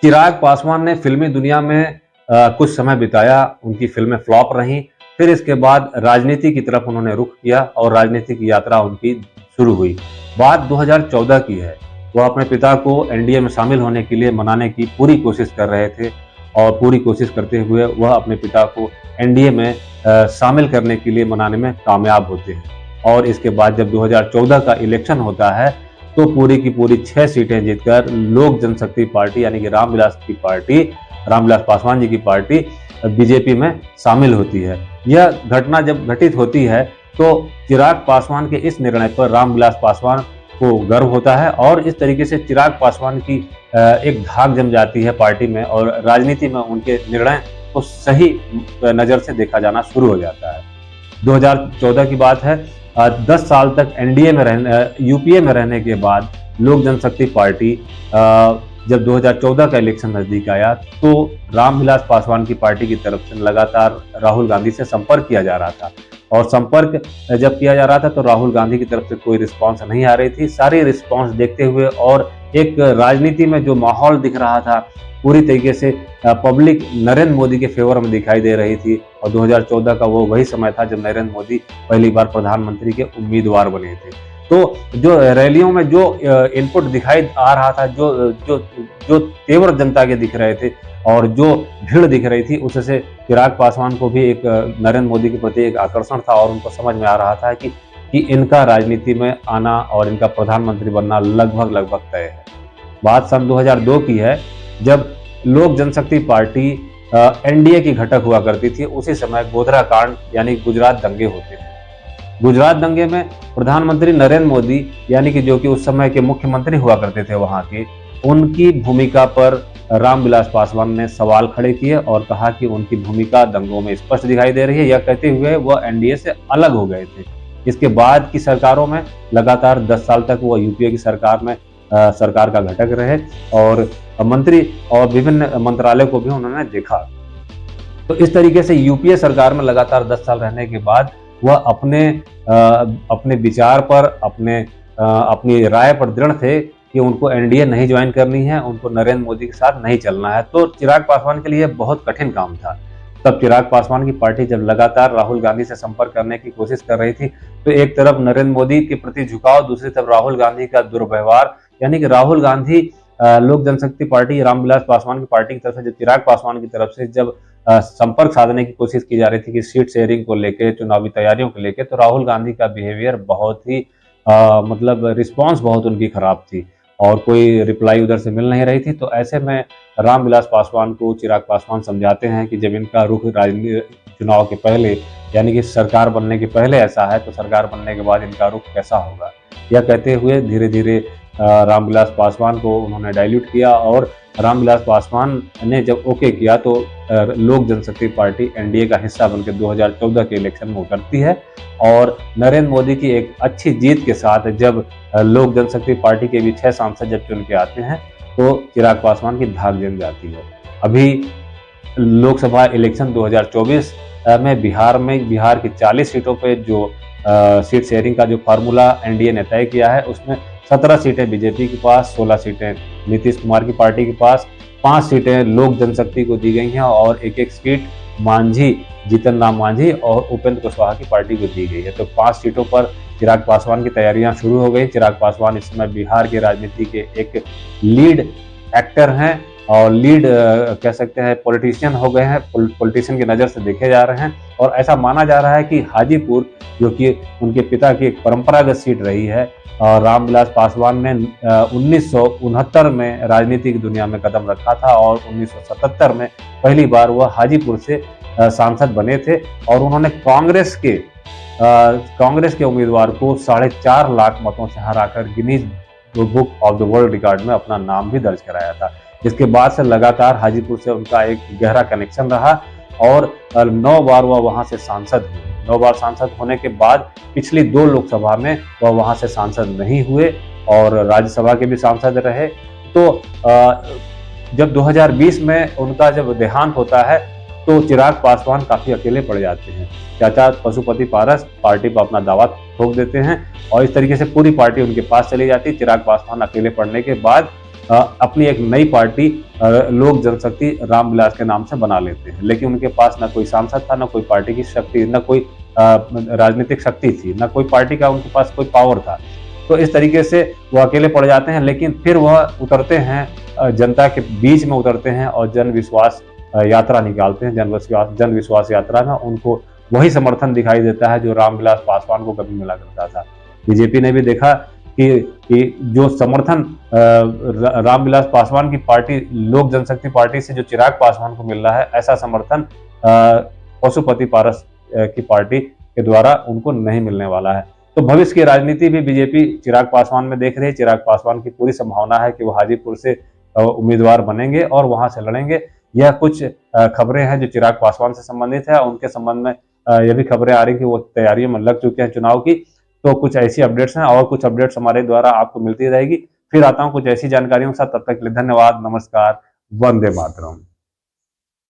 चिराग पासवान ने फिल्मी दुनिया में कुछ समय बिताया, उनकी फिल्में फ्लॉप रहीं। फिर इसके बाद राजनीति की तरफ उन्होंने रुख किया और राजनीतिक यात्रा उनकी शुरू हुई। बात 2014 की है। वह अपने पिता को एनडीए में शामिल होने के लिए मनाने की पूरी कोशिश कर रहे थे और पूरी कोशिश करते हुए वह अपने पिता को एनडीए में शामिल करने के लिए मनाने में कामयाब होते हैं। और इसके बाद जब 2014 का इलेक्शन होता है तो पूरी की पूरी 6 सीटें जीतकर लोक जनशक्ति पार्टी यानी कि रामविलास पासवान जी की पार्टी बीजेपी में शामिल होती है। यह घटना जब घटित होती है तो चिराग पासवान के इस निर्णय पर रामविलास पासवान को गर्व होता है और इस तरीके से चिराग पासवान की एक धाक जम जाती है पार्टी में और राजनीति में उनके निर्णय को सही नज़र से देखा जाना शुरू हो जाता है। 2014 की बात है। 10 साल तक यूपीए में रहने के बाद लोक जनशक्ति पार्टी जब 2014 का इलेक्शन नजदीक आया तो रामविलास पासवान की पार्टी की तरफ से लगातार राहुल गांधी से संपर्क किया जा रहा था और संपर्क जब किया जा रहा था तो राहुल गांधी की तरफ से कोई रिस्पांस नहीं आ रही थी। सारी रिस्पांस देखते हुए और एक राजनीति में जो माहौल दिख रहा था पूरी तरीके से पब्लिक नरेंद्र मोदी के फेवर में दिखाई दे रही थी और 2014 का वो वही समय था जब नरेंद्र मोदी पहली बार प्रधानमंत्री के उम्मीदवार बने थे। तो जो रैलियों में जो इनपुट दिखाई आ रहा था, जो तेवर जनता के दिख रहे थे और जो भीड़ दिख रही थी, उससे चिराग पासवान को भी एक नरेंद्र मोदी के प्रति एक आकर्षण था और उनको समझ में आ रहा था कि इनका राजनीति में आना और इनका प्रधानमंत्री बनना लगभग तय है। बात सन 2002 की है जब लोक जनशक्ति पार्टी एनडीए की घटक हुआ करती थी। उसी समय गोधरा कांड यानी गुजरात दंगे होते थे। गुजरात दंगे में प्रधानमंत्री नरेंद्र मोदी यानी कि जो कि उस समय के मुख्यमंत्री हुआ करते थे वहां के, उनकी भूमिका पर रामविलास पासवान ने सवाल खड़े किए और कहा कि उनकी भूमिका दंगों में स्पष्ट दिखाई दे रही है। यह कहते हुए वह एनडीए से अलग हो गए थे। इसके बाद की सरकारों में लगातार 10 साल तक वो यूपीए की सरकार का घटक रहे और मंत्री और विभिन्न मंत्रालय को भी उन्होंने देखा। तो इस तरीके से यूपीए सरकार में लगातार 10 साल रहने के बाद वह अपने विचार पर अपनी राय पर दृढ़ थे कि उनको एनडीए नहीं ज्वाइन करनी है, उनको नरेंद्र मोदी के साथ नहीं चलना है। तो चिराग पासवान के लिए बहुत कठिन काम था। तब चिराग पासवान की पार्टी जब लगातार राहुल गांधी से संपर्क करने की कोशिश कर रही थी तो एक तरफ नरेंद्र मोदी के प्रति झुकाव, दूसरी तरफ राहुल गांधी का दुर्व्यवहार, यानी कि राहुल गांधी लोक जनशक्ति पार्टी रामविलास पासवान की पार्टी की तरफ से जब चिराग पासवान की तरफ से जब संपर्क साधने की कोशिश की जा रही थी कि सीट शेयरिंग को लेकर, चुनावी तैयारियों को लेकर, तो राहुल गांधी का बिहेवियर बहुत ही मतलब रिस्पॉन्स बहुत उनकी खराब थी और कोई रिप्लाई उधर से मिल नहीं रही थी। तो ऐसे में रामविलास पासवान को चिराग पासवान समझाते हैं कि जब इनका रुख राजनीतिक चुनाव के पहले यानी कि सरकार बनने के पहले ऐसा है तो सरकार बनने के बाद इनका रुख कैसा होगा। यह कहते हुए धीरे धीरे रामविलास पासवान को उन्होंने डाइल्यूट किया और रामविलास पासवान ने जब ओके किया तो लोक जनशक्ति पार्टी एनडीए का हिस्सा बनकर 2014 के इलेक्शन में उतरती है और नरेंद्र मोदी की एक अच्छी जीत के साथ जब लोक जनशक्ति पार्टी के भी 6 सांसद जब चुन के आते हैं तो चिराग पासवान की धाक जम जाती है। अभी लोकसभा इलेक्शन 2024 में बिहार की 40 सीटों पे जो सीट शेयरिंग का जो फार्मूला एनडीए ने तय किया है उसमें 17 सीटें बीजेपी के पास, 16 सीटें नीतीश कुमार की पार्टी के पास, 5 सीटें लोक जनशक्ति को दी गई हैं और एक सीट जीतन राम मांझी और उपेंद्र कुशवाहा की पार्टी को दी गई है। तो 5 सीटों पर चिराग पासवान की तैयारियां शुरू हो गई। चिराग पासवान इस समय बिहार की राजनीति के एक लीड एक्टर हैं और लीड कह सकते हैं पॉलिटिशियन हो गए हैं, पॉलिटिशियन की नज़र से देखे जा रहे हैं और ऐसा माना जा रहा है कि हाजीपुर जो कि उनके पिता की एक परंपरागत सीट रही है और रामविलास पासवान ने 1969 में राजनीतिक दुनिया में कदम रखा था और 1977 में पहली बार वह हाजीपुर से सांसद बने थे और उन्होंने कांग्रेस के उम्मीदवार को 4.5 लाख मतों से हराकर Guinness book of the world record में अपना नाम भी दर्ज कराया था। जिसके बाद से लगातार हाजीपुर से उनका एक गहरा कनेक्शन रहा और 9 बार वह वहां से सांसद हुए। 9 बार सांसद होने के बाद पिछली 2 लोकसभा में वह वहां से सांसद नहीं हुए और राज्यसभा के भी सांसद रहे। तो जब 2020 में उनका जब देहांत होता है तो चिराग पासवान काफी अकेले पड़ जाते हैं। चाचा पशुपति पारस पार्टी पर अपना दावा ठोक देते हैं और इस तरीके से पूरी पार्टी उनके पास चली जाती है। चिराग पासवान अकेले पड़ने के बाद अपनी एक नई पार्टी लोक जनशक्ति रामविलास के नाम से बना लेते हैं। लेकिन उनके पास ना कोई सांसद था, ना कोई पार्टी की शक्ति, ना कोई राजनीतिक शक्ति थी, ना कोई पार्टी का उनके पास कोई पावर था। तो इस तरीके से वो अकेले पड़ जाते हैं, लेकिन फिर वह उतरते हैं, जनता के बीच में उतरते हैं और जन विश्वास यात्रा निकालते हैं। जन विश्वास यात्रा में उनको वही समर्थन दिखाई देता है जो रामविलास पासवान को कभी मिला करता था। बीजेपी ने भी देखा कि जो समर्थन रामविलास पासवान की पार्टी लोक जनशक्ति पार्टी से जो चिराग पासवान को मिल रहा है, ऐसा समर्थन पशुपति पारस की पार्टी के द्वारा उनको नहीं मिलने वाला है। तो भविष्य की राजनीति भी बीजेपी चिराग पासवान में देख रही है। चिराग पासवान की पूरी संभावना है कि वो हाजीपुर से उम्मीदवार बनेंगे और वहां से लड़ेंगे। यह कुछ खबरें हैं जो चिराग पासवान से संबंधित है। उनके संबंध में यह भी खबरें आ रही कि वो तैयारियों में लग चुके हैं चुनाव की। तो कुछ ऐसी अपडेट्स हैं और कुछ अपडेट्स हमारे द्वारा आपको मिलती रहेगी। फिर आता हूं कुछ ऐसी जानकारियों के साथ। तब तक के लिए धन्यवाद, नमस्कार, वंदे मातरम।